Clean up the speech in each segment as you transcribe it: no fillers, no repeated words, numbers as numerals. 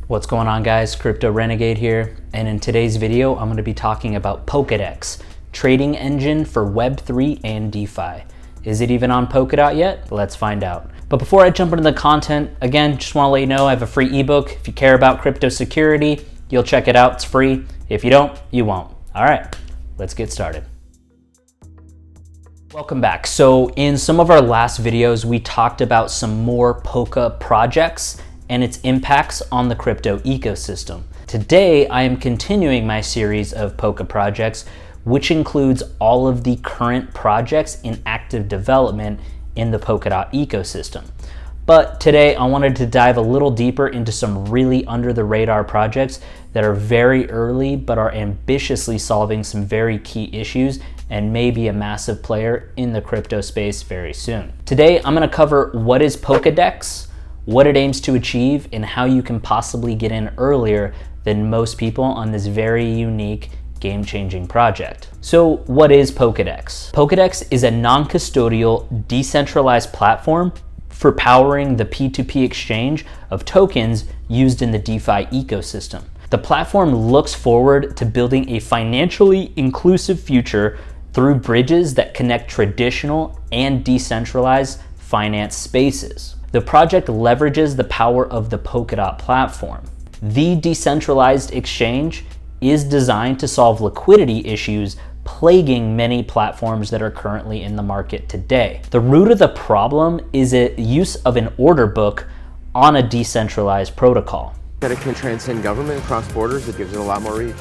What's going on, guys? Crypto Renegade here, and in today's video I'm going to be talking about Polkadex, trading engine for Web3 and DeFi. Is it even on Polkadot yet? Let's find out. But before I jump into the content, again, just want to let you know I have a free ebook. If you care about crypto security, you'll check it out. It's free. If you don't, you won't. All right, let's get started. Welcome back. So in some of our last videos, we talked about some more Polka projects and its impacts on the crypto ecosystem. Today, I am continuing my series of Polka projects, which includes all of the current projects in active development in the Polkadot ecosystem. But today, I wanted to dive a little deeper into some really under the radar projects that are very early, but are ambitiously solving some very key issues and may be a massive player in the crypto space very soon. Today, I'm gonna cover what is Polkadex, what it aims to achieve, and how you can possibly get in earlier than most people on this very unique, game-changing project. So what is Polkadex? Polkadex is a non-custodial, decentralized platform for powering the P2P exchange of tokens used in the DeFi ecosystem. The platform looks forward to building a financially inclusive future through bridges that connect traditional and decentralized finance spaces. The project leverages the power of the Polkadot platform. The decentralized exchange is designed to solve liquidity issues plaguing many platforms that are currently in the market today. The root of the problem is the use of an order book on a decentralized protocol. That it can transcend government across borders, it gives it a lot more reach.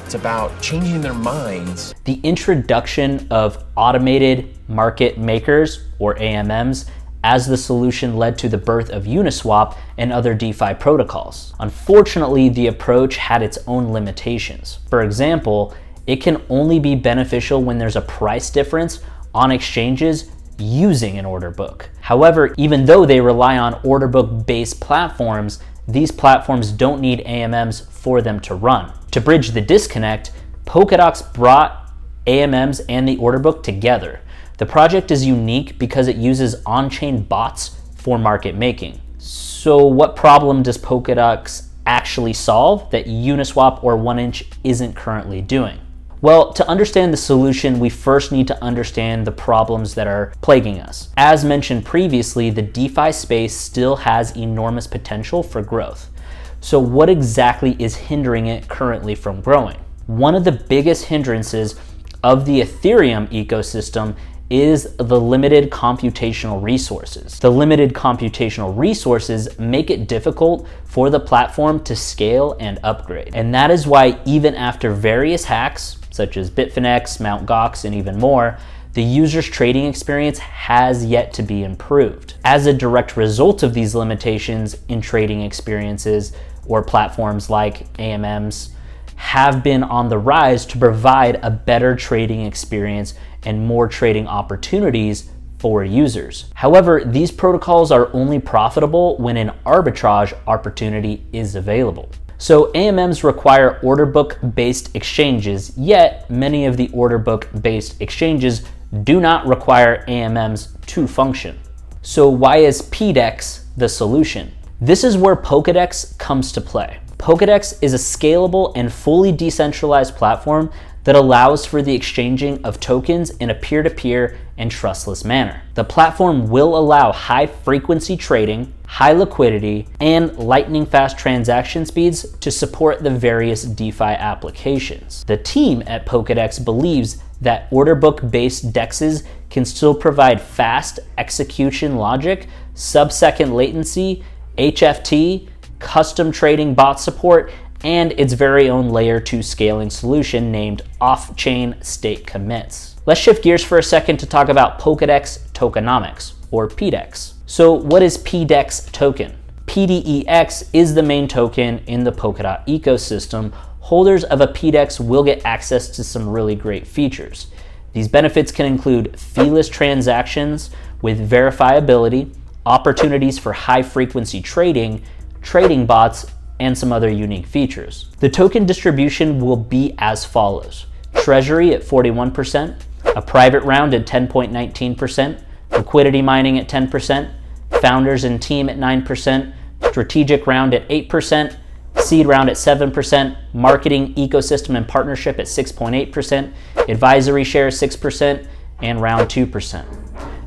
It's about changing their minds. The introduction of automated market makers, or AMMs, as the solution led to the birth of Uniswap and other DeFi protocols. Unfortunately, the approach had its own limitations. For example, it can only be beneficial when there's a price difference on exchanges using an order book. However, even though they rely on order book-based platforms, these platforms don't need AMMs for them to run. To bridge the disconnect, Polkadox brought AMMs and the order book together. The project is unique because it uses on-chain bots for market making. So what problem does Polkadox actually solve that Uniswap or 1inch isn't currently doing? Well, to understand the solution, we first need to understand the problems that are plaguing us. As mentioned previously, the DeFi space still has enormous potential for growth. So what exactly is hindering it currently from growing? One of the biggest hindrances of the Ethereum ecosystem is the limited computational resources. The limited computational resources make it difficult for the platform to scale and upgrade. And that is why even after various hacks, such as Bitfinex, Mt. Gox, and even more, the user's trading experience has yet to be improved. As a direct result of these limitations in trading experiences, or platforms like AMMs have been on the rise to provide a better trading experience and more trading opportunities for users. However, these protocols are only profitable when an arbitrage opportunity is available. So AMMs require order book-based exchanges, yet many of the order book-based exchanges do not require AMMs to function. So why is PDEX the solution? This is where Polkadex comes to play. Polkadex is a scalable and fully decentralized platform that allows for the exchanging of tokens in a peer-to-peer and trustless manner. The platform will allow high-frequency trading, high liquidity, and lightning-fast transaction speeds to support the various DeFi applications. The team at Polkadex believes that order book-based DEXs can still provide fast execution logic, sub-second latency, HFT, custom trading bot support, and its very own layer 2 scaling solution named off-chain state commits. Let's shift gears for a second to talk about Polkadex Tokenomics, or PDEX. So what is PDEX token? PDEX is the main token in the Polkadot ecosystem. Holders of a PDEX will get access to some really great features. These benefits can include feeless transactions with verifiability, opportunities for high-frequency trading, trading bots, and some other unique features. The token distribution will be as follows: Treasury at 41%, a private round at 10.19%, liquidity mining at 10%, founders and team at 9%, strategic round at 8%, seed round at 7%, marketing, ecosystem, and partnership at 6.8%, advisory share 6%, and round 2%.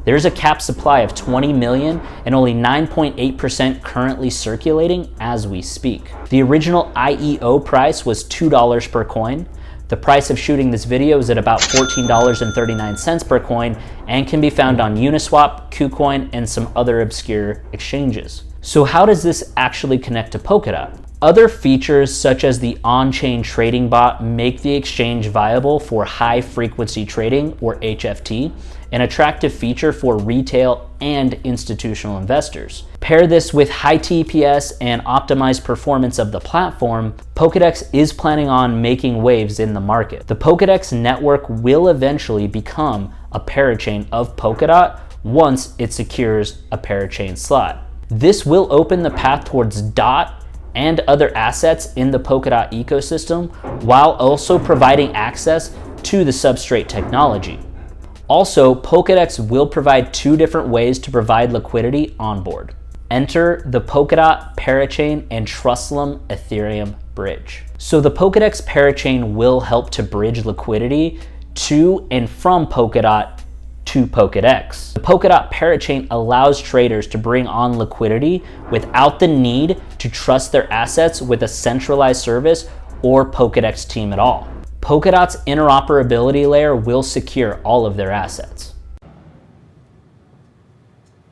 There's a capped supply of 20 million and only 9.8% currently circulating as we speak. The original IEO price was $2 per coin. The price of shooting this video is at about $14.39 per coin and can be found on Uniswap, KuCoin, and some other obscure exchanges. So how does this actually connect to Polkadot? Other features such as the on-chain trading bot make the exchange viable for high-frequency trading, or HFT, an attractive feature for retail and institutional investors. Pair this with high TPS and optimized performance of the platform, Polkadex is planning on making waves in the market. The Polkadex network will eventually become a parachain of Polkadot once it secures a parachain slot. This will open the path towards DOT and other assets in the Polkadot ecosystem, while also providing access to the substrate technology. Also, Polkadex will provide two different ways to provide liquidity on board. Enter the Polkadot Parachain and Trustlum Ethereum bridge. So the Polkadex Parachain will help to bridge liquidity to and from Polkadot to Polkadex. The Polkadot Parachain allows traders to bring on liquidity without the need to trust their assets with a centralized service or Polkadex team at all. Polkadot's interoperability layer will secure all of their assets.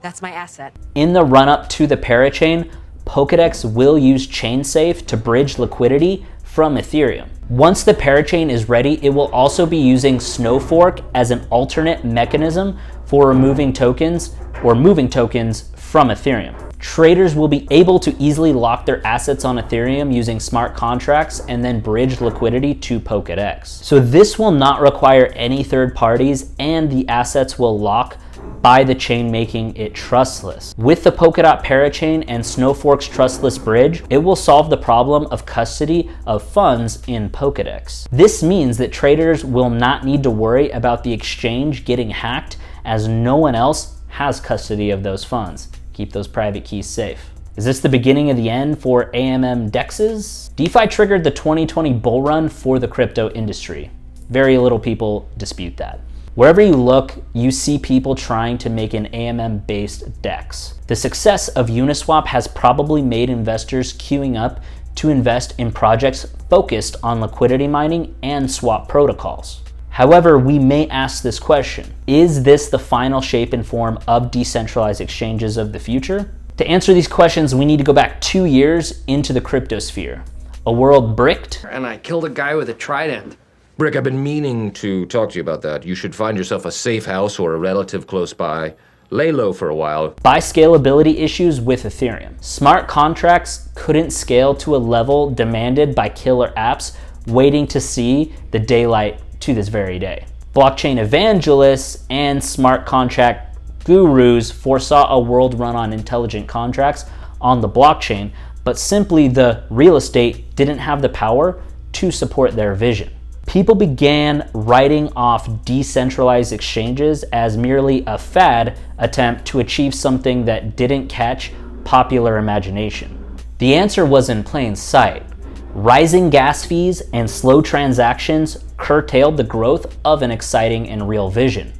That's my asset. In the run-up to the Parachain, Polkadex will use ChainSafe to bridge liquidity from Ethereum. Once the Parachain is ready, it will also be using Snowfork as an alternate mechanism for removing tokens or moving tokens from Ethereum. Traders will be able to easily lock their assets on Ethereum using smart contracts and then bridge liquidity to Polkadex. So this will not require any third parties, and the assets will lock by the chain, making it trustless. With the Polkadot Parachain and Snowfork's trustless bridge, it will solve the problem of custody of funds in Polkadex. This means that traders will not need to worry about the exchange getting hacked, as no one else has custody of those funds. Keep those private keys safe. Is this the beginning of the end for AMM DEXs? DeFi triggered the 2020 bull run for the crypto industry. Very little people dispute that. Wherever you look, you see people trying to make an AMM-based DEX. The success of Uniswap has probably made investors queuing up to invest in projects focused on liquidity mining and swap protocols. However, we may ask this question: is this the final shape and form of decentralized exchanges of the future? To answer these questions, we need to go back 2 years into the cryptosphere, a world bricked. And I killed a guy with a trident. Brick, I've been meaning to talk to you about that. You should find yourself a safe house or a relative close by. Lay low for a while. By scalability issues with Ethereum. Smart contracts couldn't scale to a level demanded by killer apps waiting to see the daylight to this very day. Blockchain evangelists and smart contract gurus foresaw a world run on intelligent contracts on the blockchain, but simply the real estate didn't have the power to support their vision. People began writing off decentralized exchanges as merely a fad attempt to achieve something that didn't catch popular imagination. The answer was in plain sight. Rising gas fees and slow transactions curtailed the growth of an exciting and real vision.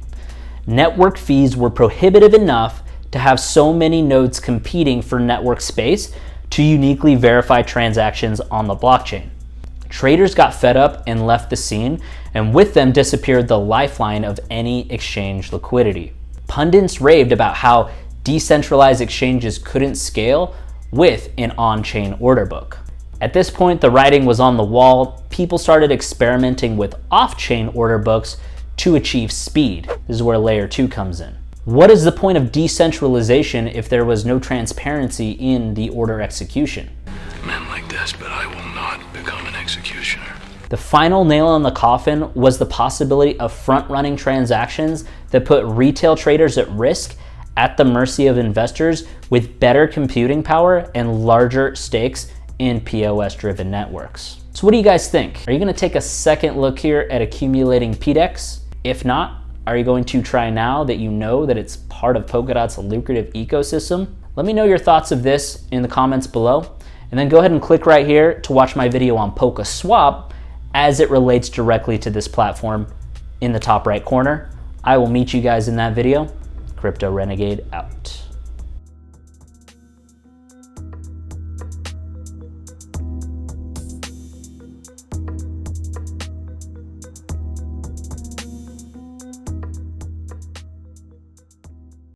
Network fees were prohibitive enough to have so many nodes competing for network space to uniquely verify transactions on the blockchain. Traders got fed up and left the scene, and with them disappeared the lifeline of any exchange liquidity. Pundits raved about how decentralized exchanges couldn't scale with an on-chain order book. At this point, the writing was on the wall. People started experimenting with off-chain order books to achieve speed. This is where layer 2 comes in. What is the point of decentralization if there was no transparency in the order execution? Men like this, but I will not become an executioner. The final nail in the coffin was the possibility of front-running transactions that put retail traders at risk, at the mercy of investors with better computing power and larger stakes in POS-driven networks. So what do you guys think? Are you going to take a second look here at accumulating PDEX? If not, are you going to try now that you know that it's part of Polkadot's lucrative ecosystem? Let me know your thoughts of this in the comments below, and then go ahead and click right here to watch my video on PolkaSwap as it relates directly to this platform in the top right corner. I will meet you guys in that video. Crypto Renegade out.